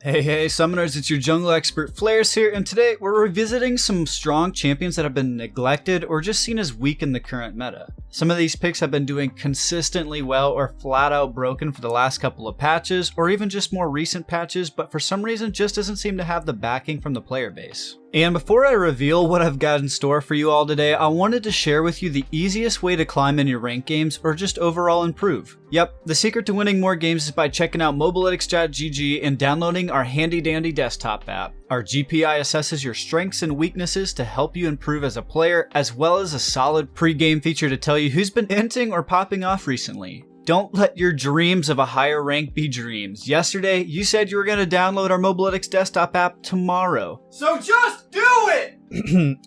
Hey summoners, it's your jungle expert Flares here, and today we're revisiting some strong champions that have been neglected or just seen as weak in the current meta. Some of these picks have been doing consistently well or flat out broken for the last couple of patches, or even just more recent patches, but for some reason just doesn't seem to have the backing from the player base. And before I reveal what I've got in store for you all today, I wanted to share with you the easiest way to climb in your ranked games or just overall improve. Yep, the secret to winning more games is by checking out Mobalytics.gg and downloading our handy dandy desktop app. Our GPI assesses your strengths and weaknesses to help you improve as a player, as well as a solid pre-game feature to tell you who's been inting or popping off recently. Don't let your dreams of a higher rank be dreams. Yesterday, you said you were going to download our Mobalytics desktop app tomorrow. So just do it!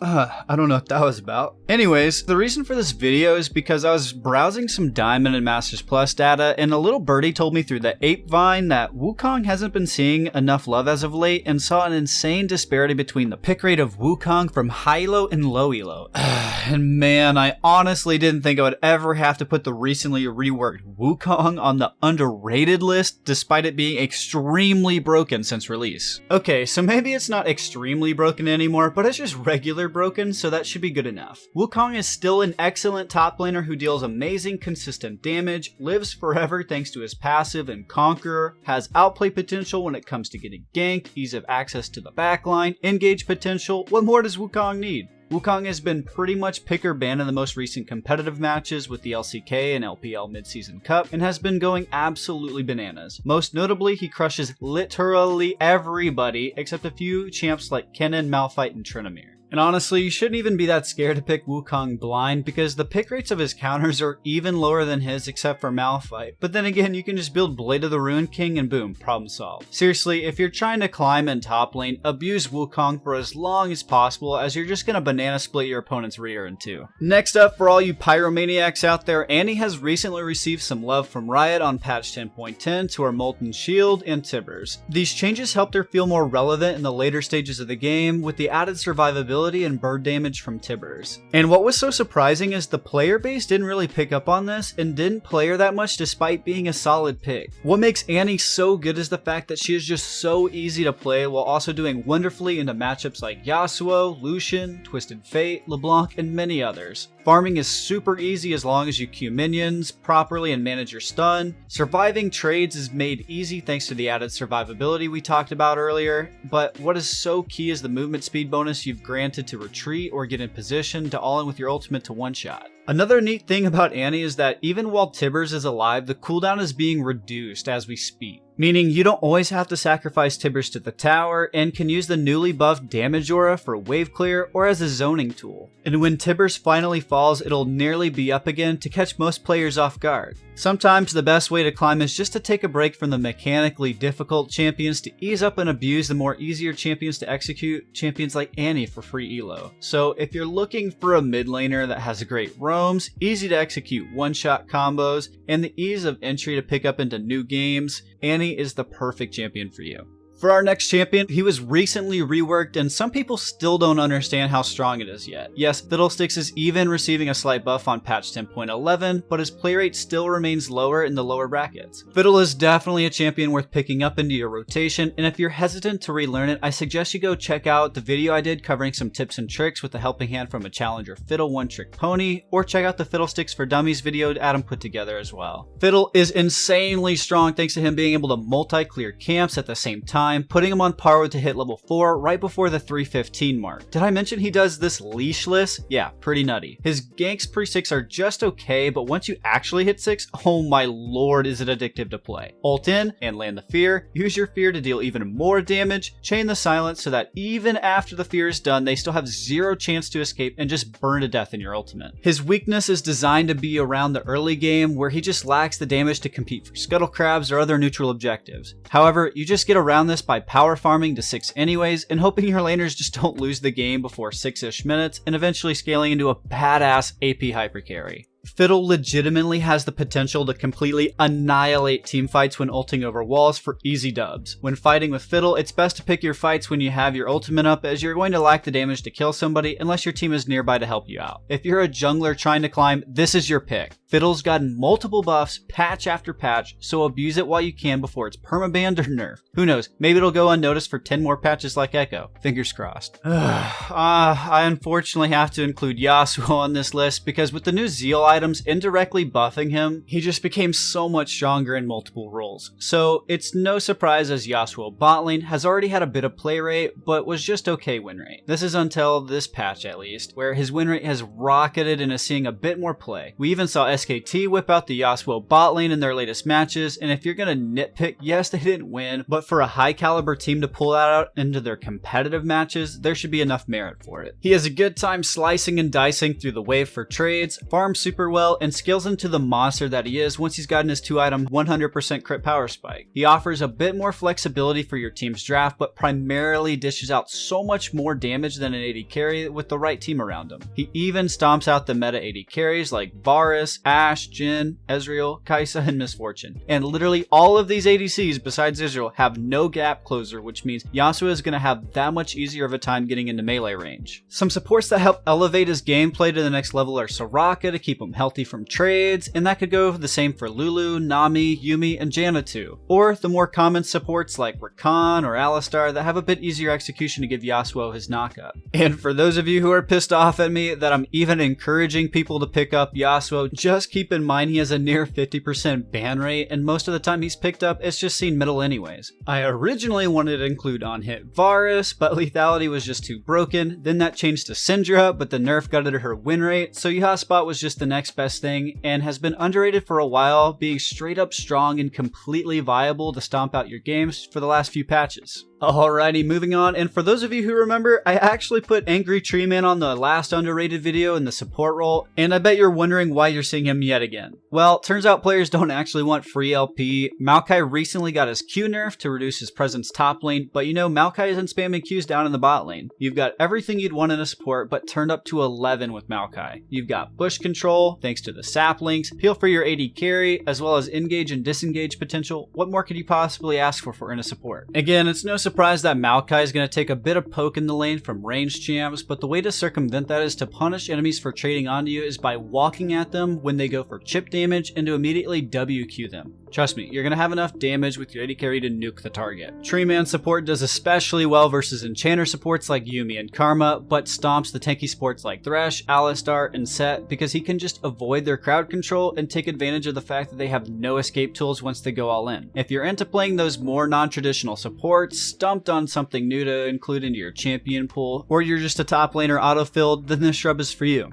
I don't know what that was about. Anyways, the reason for this video is because I was browsing some Diamond and Masters Plus data, and a little birdie told me through the ape vine that Wukong hasn't been seeing enough love as of late, and saw an insane disparity between the pick rate of Wukong from high elo and low elo. And man, I honestly didn't think I would ever have to put the recently reworked Wukong on the underrated list, despite it being extremely broken since release. Okay, so maybe it's not extremely broken anymore, but it's just regular broken, so that should be good enough. Wukong is still an excellent top laner who deals amazing consistent damage, lives forever thanks to his passive and Conqueror, has outplay potential when it comes to getting ganked, ease of access to the backline, engage potential. What more does Wukong need? Wukong has been pretty much pick or ban in the most recent competitive matches with the LCK and LPL Mid-Season Cup, and has been going absolutely bananas. Most notably, he crushes literally everybody except a few champs like Kennen, Malphite, and Tryndamere. And honestly, you shouldn't even be that scared to pick Wukong blind, because the pick rates of his counters are even lower than his except for Malphite. But then again, you can just build Blade of the Ruined King and boom, problem solved. Seriously, if you're trying to climb in top lane, abuse Wukong for as long as possible, as you're just gonna banana split your opponent's rear in two. Next up, for all you pyromaniacs out there, Annie has recently received some love from Riot on patch 10.10 to her Molten Shield and Tibbers. These changes helped her feel more relevant in the later stages of the game, with the added survivability and bird damage from Tibbers. And what was so surprising is the player base didn't really pick up on this and didn't play her that much despite being a solid pick. What makes Annie so good is the fact that she is just so easy to play while also doing wonderfully into matchups like Yasuo, Lucian, Twisted Fate, LeBlanc, and many others. Farming is super easy as long as you queue minions properly and manage your stun. Surviving trades is made easy thanks to the added survivability we talked about earlier, but what is so key is the movement speed bonus you've granted to retreat or get in position to all-in with your ultimate to one-shot. Another neat thing about Annie is that even while Tibbers is alive, the cooldown is being reduced as we speak. Meaning you don't always have to sacrifice Tibbers to the tower, and can use the newly buffed damage aura for wave clear or as a zoning tool. And when Tibbers finally falls, it'll nearly be up again to catch most players off guard. Sometimes the best way to climb is just to take a break from the mechanically difficult champions to ease up and abuse the more easier champions to execute, champions like Annie for free elo. So if you're looking for a mid laner that has a great roams, easy to execute one-shot combos, and the ease of entry to pick up into new games, Annie is the perfect champion for you. For our next champion, he was recently reworked, and some people still don't understand how strong it is yet. Yes, Fiddlesticks is even receiving a slight buff on patch 10.11, but his play rate still remains lower in the lower brackets. Fiddle is definitely a champion worth picking up into your rotation, and if you're hesitant to relearn it, I suggest you go check out the video I did covering some tips and tricks with a helping hand from a challenger Fiddle one-trick pony, or check out the Fiddlesticks for Dummies video Adam put together as well. Fiddle is insanely strong thanks to him being able to multi-clear camps at the same time, putting him on par with to hit level 4 right before the 315 mark. Did I mention he does this leashless? Yeah, pretty nutty. His ganks pre-6 are just okay, but once you actually hit 6, oh my lord is it addictive to play. Ult in and land the fear, use your fear to deal even more damage, chain the silence so that even after the fear is done, they still have zero chance to escape and just burn to death in your ultimate. His weakness is designed to be around the early game where he just lacks the damage to compete for scuttle crabs or other neutral objectives. However, you just get around this by power farming to 6 anyways, and hoping your laners just don't lose the game before 6-ish minutes, and eventually scaling into a badass AP hypercarry. Fiddle legitimately has the potential to completely annihilate teamfights when ulting over walls for easy dubs. When fighting with Fiddle, it's best to pick your fights when you have your ultimate up, as you're going to lack the damage to kill somebody unless your team is nearby to help you out. If you're a jungler trying to climb, this is your pick. Fiddle's gotten multiple buffs, patch after patch, so abuse it while you can before it's permabanned or nerfed. Who knows, maybe it'll go unnoticed for 10 more patches like Echo. Fingers crossed. I unfortunately have to include Yasuo on this list because with the new Zeal items indirectly buffing him, he just became so much stronger in multiple roles. So it's no surprise as Yasuo bot lane has already had a bit of play rate, but was just okay win rate. This is until this patch at least, where his win rate has rocketed and is seeing a bit more play. We even saw SKT whip out the Yasuo bot lane in their latest matches, and if you're gonna nitpick, yes, they didn't win, but for a high caliber team to pull that out into their competitive matches, there should be enough merit for it. He has a good time slicing and dicing through the wave for trades, farms super well, and scales into the monster that he is once he's gotten his 2-item 100% crit power spike. He offers a bit more flexibility for your team's draft, but primarily dishes out so much more damage than an AD carry with the right team around him. He even stomps out the meta AD carries like Varus, Ashe, Jhin, Ezreal, Kai'Sa, and Misfortune. And literally all of these ADCs besides Ezreal have no gap closer, which means Yasuo is going to have that much easier of a time getting into melee range. Some supports that help elevate his gameplay to the next level are Soraka to keep him healthy from trades, and that could go the same for Lulu, Nami, Yuumi, and Janna too. Or the more common supports like Rakan or Alistar that have a bit easier execution to give Yasuo his knockup. And for those of you who are pissed off at me that I'm even encouraging people to pick up Yasuo, just keep in mind he has a near 50% ban rate, and most of the time he's picked up, it's just seen middle anyways. I originally wanted to include on-hit Varus, but lethality was just too broken. Then that changed to Syndra, but the nerf gutted her win rate, so Spot was just the next best thing, and has been underrated for a while, being straight up strong and completely viable to stomp out your games for the last few patches. Alrighty, moving on, and for those of you who remember, I actually put Angry Tree Man on the last underrated video in the support role, and I bet you're wondering why you're seeing him yet again. Well, turns out players don't actually want free LP. Maokai recently got his Q nerf to reduce his presence top lane, but you know Maokai isn't spamming Qs down in the bot lane. You've got everything you'd want in a support, but turned up to 11 with Maokai. You've got push control, thanks to the saplings, heal for your AD carry, as well as engage and disengage potential. What more could you possibly ask for in a support? Again, it's no surprise that Maokai is going to take a bit of poke in the lane from ranged champs, but the way to circumvent that is to punish enemies for trading onto you is by walking at them when they go for chip damage and to immediately WQ them. Trust me, you're going to have enough damage with your AD carry to nuke the target. Tree Man support does especially well versus enchanter supports like Yuumi and Karma, but stomps the tanky supports like Thresh, Alistar, and Set because he can just avoid their crowd control and take advantage of the fact that they have no escape tools once they go all in. If you're into playing those more non-traditional supports, stumped on something new to include into your champion pool, or you're just a top laner autofilled, then this shrub is for you.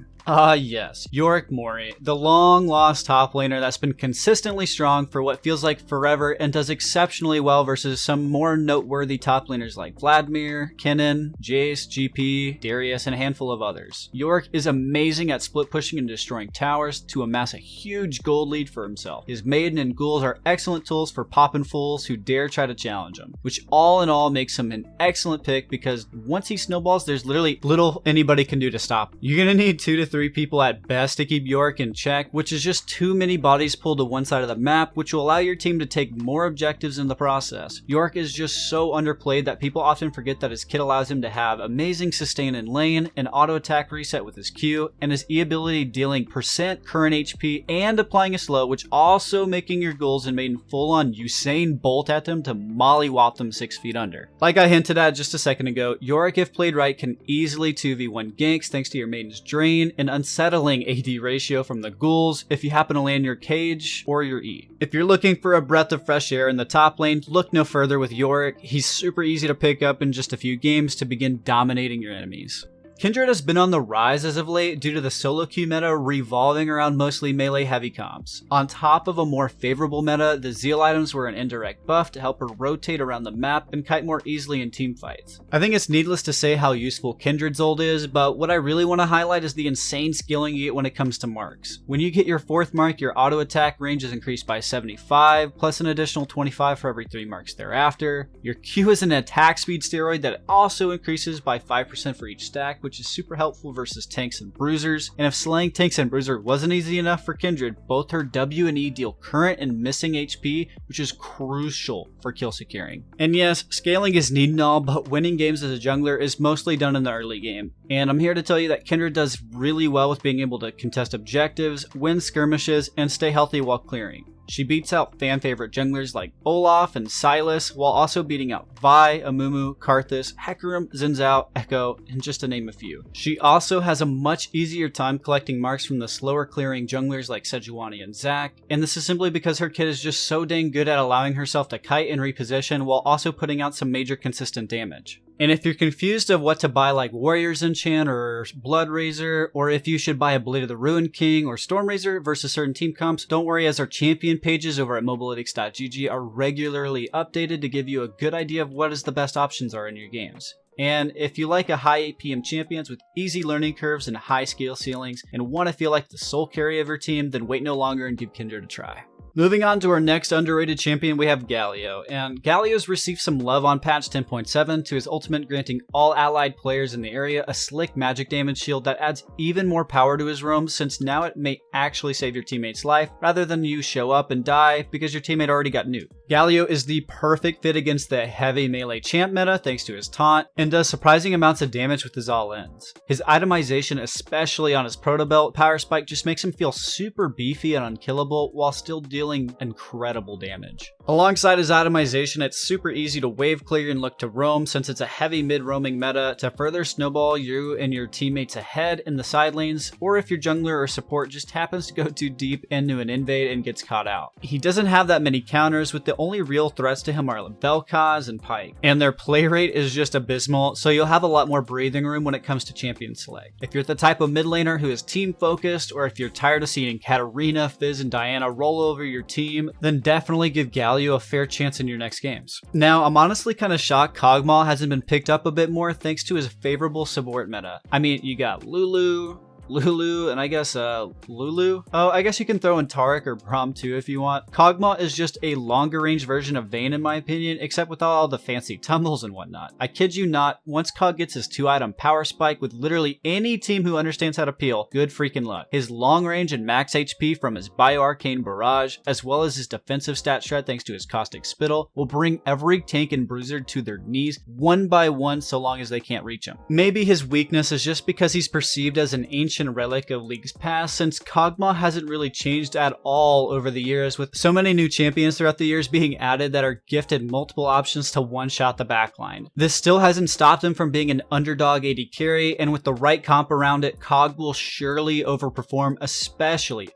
Yes, Yorick Mori, the long-lost top laner that's been consistently strong for what feels like forever and does exceptionally well versus some more noteworthy top laners like Vladimir, Kennen, Jace, GP, Darius, and a handful of others. Yorick is amazing at split pushing and destroying towers to amass a huge gold lead for himself. His Maiden and Ghouls are excellent tools for poppin' fools who dare try to challenge him, which all in all makes him an excellent pick because once he snowballs, there's literally little anybody can do to stop him. You're gonna need 2 to 3 people at best to keep Yorick in check, which is just too many bodies pulled to one side of the map, which will allow your team to take more objectives in the process. Yorick is just so underplayed that people often forget that his kit allows him to have amazing sustain in lane, an auto attack reset with his Q, and his E ability dealing % current HP and applying a slow, which also making your Ghouls and Maiden full on Usain Bolt at them to mollywop them 6 feet under. Like I hinted at just a second ago, Yorick if played right can easily 2v1 ganks thanks to your Maiden's Drain, an unsettling AD ratio from the Ghouls if you happen to land your Cage or your E. If you're looking for a breath of fresh air in the top lane, look no further with Yorick. He's super easy to pick up in just a few games to begin dominating your enemies. Kindred has been on the rise as of late due to the solo queue meta revolving around mostly melee heavy comps. On top of a more favorable meta, the Zeal items were an indirect buff to help her rotate around the map and kite more easily in teamfights. I think it's needless to say how useful Kindred's ult is, but what I really want to highlight is the insane skilling you get when it comes to marks. When you get your 4th mark, your auto attack range is increased by 75, plus an additional 25 for every 3 marks thereafter. Your Q is an attack speed steroid that also increases by 5% for each stack, which is super helpful versus tanks and bruisers. And if slaying tanks and bruiser wasn't easy enough for Kindred, both her W and E deal current and missing HP, which is crucial for kill securing. And yes, scaling is neat and all, but winning games as a jungler is mostly done in the early game. And I'm here to tell you that Kindred does really well with being able to contest objectives, win skirmishes, and stay healthy while clearing. She beats out fan favorite junglers like Olaf and Sylas, while also beating out Vi, Amumu, Karthus, Hecarim, Xin Zhao, Echo, and just to name a few. She also has a much easier time collecting marks from the slower clearing junglers like Sejuani and Zac, and this is simply because her kit is just so dang good at allowing herself to kite and reposition while also putting out some major consistent damage. And if you're confused of what to buy like Warrior's Enchant or Blood Razor, or if you should buy a Blade of the Ruined King or Storm Razor versus certain team comps, don't worry, as our champion pages over at Mobalytics.gg are regularly updated to give you a good idea of what is the best options are in your games. And if you like a high APM champions with easy learning curves and high skill ceilings and want to feel like the soul carry of your team, then wait no longer and give Kindred a try. Moving on to our next underrated champion, we have Galio, and Galio's received some love on patch 10.7 to his ultimate, granting all allied players in the area a slick magic damage shield that adds even more power to his roam, since now it may actually save your teammate's life rather than you show up and die because your teammate already got nuked. Galio is the perfect fit against the heavy melee champ meta thanks to his taunt, and does surprising amounts of damage with his all-ins. His itemization, especially on his proto belt power spike, just makes him feel super beefy and unkillable while still dealing incredible damage. Alongside his itemization, it's super easy to wave clear and look to roam, since it's a heavy mid-roaming meta to further snowball you and your teammates ahead in the side lanes, or if your jungler or support just happens to go too deep into an invade and gets caught out. He doesn't have that many counters, with the only real threats to him are Vel'Koz and Pyke, and their play rate is just abysmal, so you'll have a lot more breathing room when it comes to champion select. If you're the type of mid laner who is team focused, or if you're tired of seeing Katarina, Fizz, and Diana roll over your team, then definitely give Galio a fair chance in your next games. Now, I'm honestly kind of shocked Kog'Maw hasn't been picked up a bit more thanks to his favorable support meta. I mean, you got Lulu, and I guess Lulu. Oh, I guess you can throw in Taric or Braum too if you want. Kog'Maw is just a longer range version of Vayne in my opinion, except without all the fancy tumbles and whatnot. I kid you not, once Kog gets his 2-item power spike with literally any team who understands how to peel, good freaking luck. His long range and max HP from his Bioarcane Barrage, as well as his defensive stat shred thanks to his Caustic Spittle, will bring every tank and bruiser to their knees one by one so long as they can't reach him. Maybe his weakness is just because he's perceived as an ancient relic of League's past, since Kog'Maw hasn't really changed at all over the years, with so many new champions throughout the years being added that are gifted multiple options to one-shot the backline. This still hasn't stopped him from being an underdog AD carry, and with the right comp around it, Kog will surely overperform, especially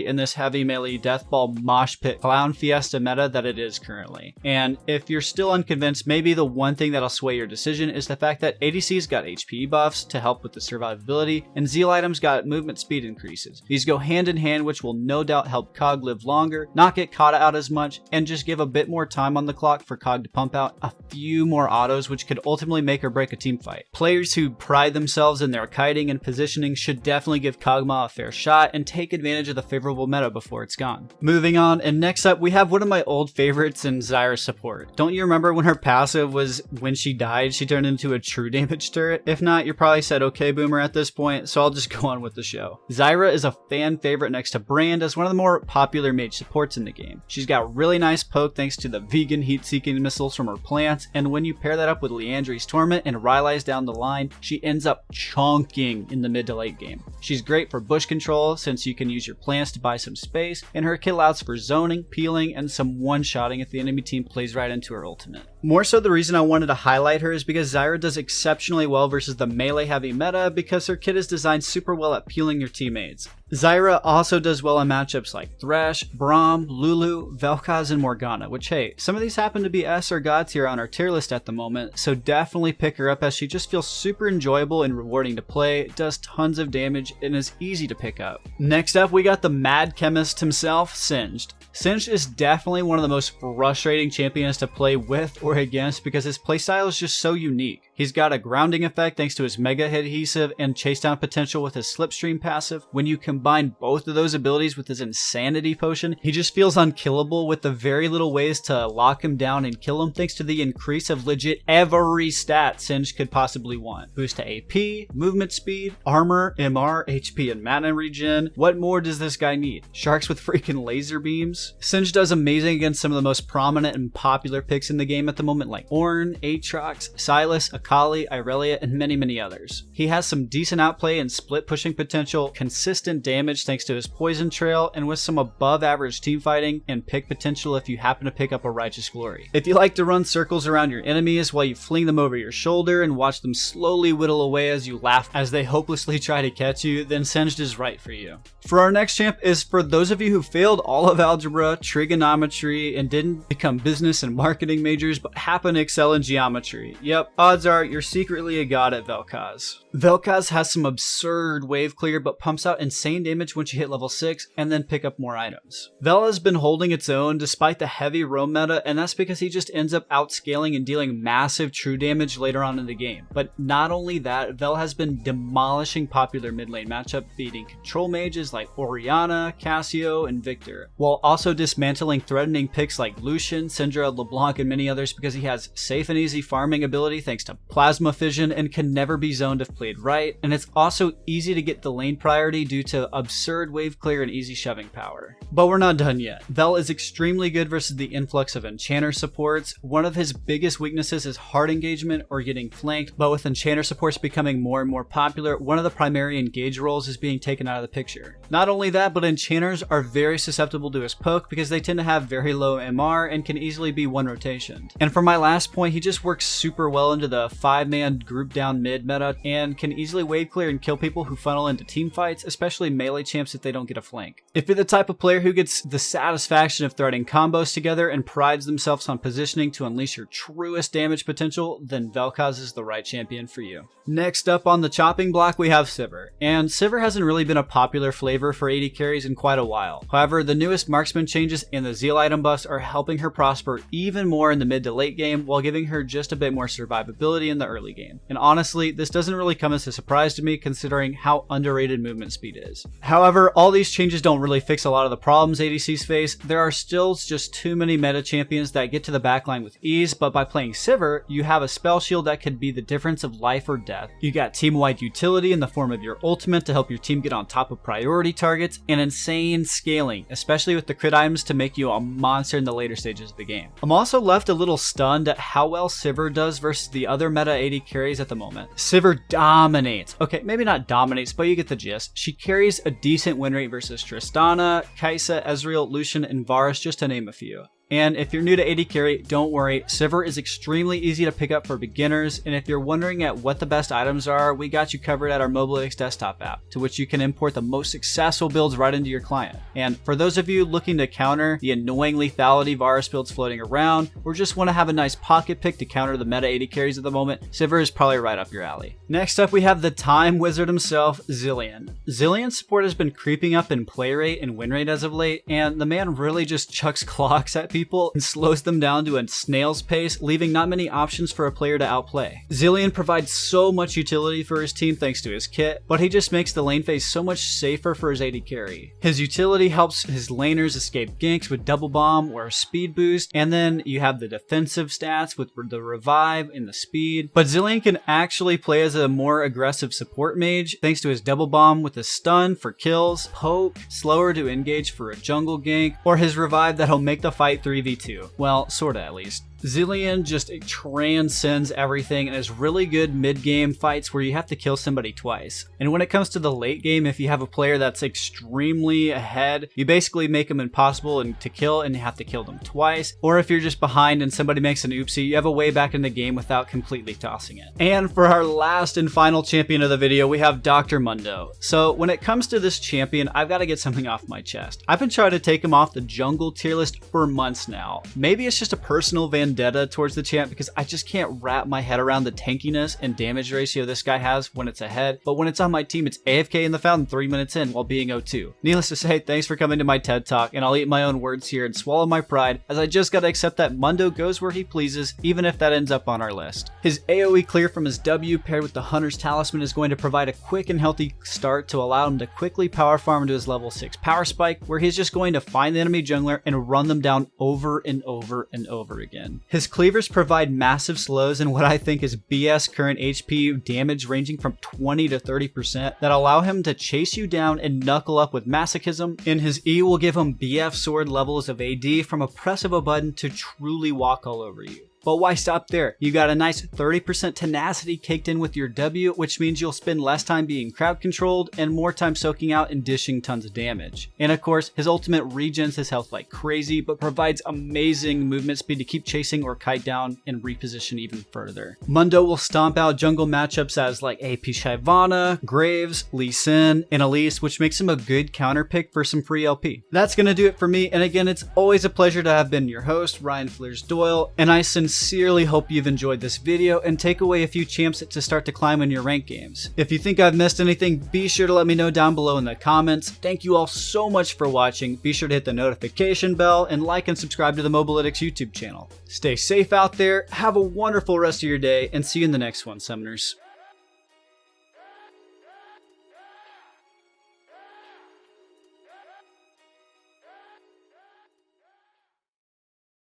in this heavy melee deathball mosh pit clown fiesta meta that it is currently. And if you're still unconvinced, maybe the one thing that'll sway your decision is the fact that ADC's got HP buffs to help with the survivability, and Zeal items got movement speed increases. These go hand in hand, which will no doubt help Kog live longer, not get caught out as much, and just give a bit more time on the clock for Kog to pump out a few more autos, which could ultimately make or break a team fight. Players who pride themselves in their kiting and positioning should definitely give Kog'Maw a fair shot and take advantage of the favorable meta before it's gone. Moving on, and next up we have one of my old favorites in Zyra's support. Don't you remember when her passive was when she died she turned into a true damage turret? If not, you're probably said okay boomer at this point, so I'll just go on with the show. Zyra is a fan favorite next to Brand as one of the more popular mage supports in the game. She's got really nice poke thanks to the vegan heat-seeking missiles from her plants, and when you pair that up with Liandry's Torment and Rylai's down the line, she ends up chonking in the mid to late game. She's great for bush control since you can use your plants to buy some space, and her kit allows for zoning, peeling, and some one-shotting if the enemy team plays right into her ultimate. More so, the reason I wanted to highlight her is because Zyra does exceptionally well versus the melee heavy meta because her kit is designed super well at peeling your teammates. Zyra also does well in matchups like Thresh, Braum, Lulu, Vel'Koz, and Morgana, which hey, some of these happen to be S or God tier on our tier list at the moment, so definitely pick her up as she just feels super enjoyable and rewarding to play, does tons of damage, and is easy to pick up. Next up, we got the mad chemist himself, Singed. Singed is definitely one of the most frustrating champions to play with or against because his playstyle is just so unique. He's got a grounding effect thanks to his mega adhesive and chase down potential with his slipstream passive. When you combine both of those abilities with his insanity potion, he just feels unkillable with the very little ways to lock him down and kill him thanks to the increase of legit every stat Singed could possibly want. Boost to AP, movement speed, armor, MR, HP and mana regen. What more does this guy need? Sharks with freaking laser beams? Singed does amazing against some of the most prominent and popular picks in the game at the moment like Ornn, Aatrox, Sylas, Akali, Irelia, and many others. He has some decent outplay and split pushing potential, consistent damage thanks to his poison trail, and with some above average team fighting and pick potential if you happen to pick up a Righteous Glory. If you like to run circles around your enemies while you fling them over your shoulder and watch them slowly whittle away as you laugh as they hopelessly try to catch you, then Singed is right for you. For our next champ is for those of you who failed all of algebra, trigonometry, and didn't become business and marketing majors but happen to excel in geometry. Yep, odds are you're secretly a god at Vel'Koz. Vel'Koz has some absurd wave clear but pumps out insane damage once you hit level 6 and then pick up more items. Vel has been holding its own despite the heavy roam meta, and that's because he just ends up outscaling and dealing massive true damage later on in the game. But not only that, Vel has been demolishing popular mid lane matchup, beating control mages like Orianna, Cassio, and Victor, while also dismantling threatening picks like Lucian, Syndra, LeBlanc, and many others because he has safe and easy farming ability thanks to Plasma Fission and can never be zoned if played right, and it's also easy to get the lane priority due to absurd wave clear and easy shoving power. But we're not done yet. Vel is extremely good versus the influx of enchanter supports. One of his biggest weaknesses is hard engagement or getting flanked, but with enchanter supports becoming more and more popular, one of the primary engage roles is being taken out of the picture. Not only that, but enchanters are very susceptible to his poke because they tend to have very low MR and can easily be one rotationed. And for my last point, he just works super well into the 5-man group down mid meta and can easily wave clear and kill people who funnel into team fights, especially melee champs if they don't get a flank. If you're the type of player who gets the satisfaction of threading combos together and prides themselves on positioning to unleash your truest damage potential, then Vel'Koz is the right champion for you. Next up on the chopping block we have Sivir, and Sivir hasn't really been a popular flavor for AD carries in quite a while. However, the newest marksman changes and the Zeal item buffs are helping her prosper even more in the mid to late game while giving her just a bit more survivability in the early game. And honestly, this doesn't really come as a surprise to me considering how underrated movement speed is. However, all these changes don't really fix a lot of the problems ADCs face. There are still just too many meta champions that get to the backline with ease, but by playing Sivir, you have a spell shield that could be the difference of life or death. You got team-wide utility in the form of your ultimate to help your team get on top of priority targets, and insane scaling, especially with the crit items to make you a monster in the later stages of the game. I'm also left a little stunned at how well Sivir does versus the other meta AD carries at the moment. Sivir dominates. Okay, maybe not dominates, but you get the gist. She carries a decent win rate versus Tristana, Kai'Sa, Ezreal, Lucian, and Varus, just to name a few. And if you're new to AD carry, don't worry, Sivir is extremely easy to pick up for beginners, and if you're wondering at what the best items are, we got you covered at our Mobalytics desktop app, to which you can import the most successful builds right into your client. And for those of you looking to counter the annoying lethality Varus builds floating around, or just want to have a nice pocket pick to counter the meta AD carries at the moment, Sivir is probably right up your alley. Next up we have the time wizard himself, Zilean. Zilean's support has been creeping up in play rate and win rate as of late, and the man really just chucks clocks at people and slows them down to a snail's pace, leaving not many options for a player to outplay. Zilean provides so much utility for his team thanks to his kit, but he just makes the lane phase so much safer for his AD carry. His utility helps his laners escape ganks with double bomb or a speed boost, and then you have the defensive stats with the revive and the speed. But Zilean can actually play as a more aggressive support mage thanks to his double bomb with a stun for kills, poke, slower to engage for a jungle gank, or his revive that'll make the fight 3v2. Well, sorta at least. Zilean just transcends everything and is really good mid-game fights where you have to kill somebody twice. And when it comes to the late game, if you have a player that's extremely ahead, you basically make them impossible to kill and you have to kill them twice. Or if you're just behind and somebody makes an oopsie, you have a way back in the game without completely tossing it. And for our last and final champion of the video, we have Dr. Mundo. So when it comes to this champion, I've got to get something off my chest. I've been trying to take him off the jungle tier list for months now. Maybe it's just a personal vandalism vendetta towards the champ because I just can't wrap my head around the tankiness and damage ratio this guy has when it's ahead, but when it's on my team, it's AFK in the fountain 3 minutes in while being 0-2. Needless to say, thanks for coming to my TED Talk, and I'll eat my own words here and swallow my pride, as I just gotta accept that Mundo goes where he pleases, even if that ends up on our list. His AoE clear from his W paired with the Hunter's Talisman is going to provide a quick and healthy start to allow him to quickly power farm into his level 6 power spike, where he's just going to find the enemy jungler and run them down over and over and over again. His cleavers provide massive slows and what I think is BS current HP damage ranging from 20 to 30% that allow him to chase you down and knuckle up with masochism, and his E will give him BF sword levels of AD from a press of a button to truly walk all over you. But why stop there? You got a nice 30% tenacity caked in with your W, which means you'll spend less time being crowd controlled and more time soaking out and dishing tons of damage. And of course, his ultimate regens his health like crazy, but provides amazing movement speed to keep chasing or kite down and reposition even further. Mundo will stomp out jungle matchups as like AP Shyvana, Graves, Lee Sin, and Elise, which makes him a good counter pick for some free LP. That's gonna do it for me, and again, it's always a pleasure to have been your host, Ryan Fleers Doyle, and I sincerely hope you've enjoyed this video and take away a few champs to start to climb in your rank games. If you think I've missed anything, be sure to let me know down below in the comments. Thank you all so much for watching. Be sure to hit the notification bell and like and subscribe to the Mobalytics YouTube channel. Stay safe out there, have a wonderful rest of your day, and see you in the next one, Summoners.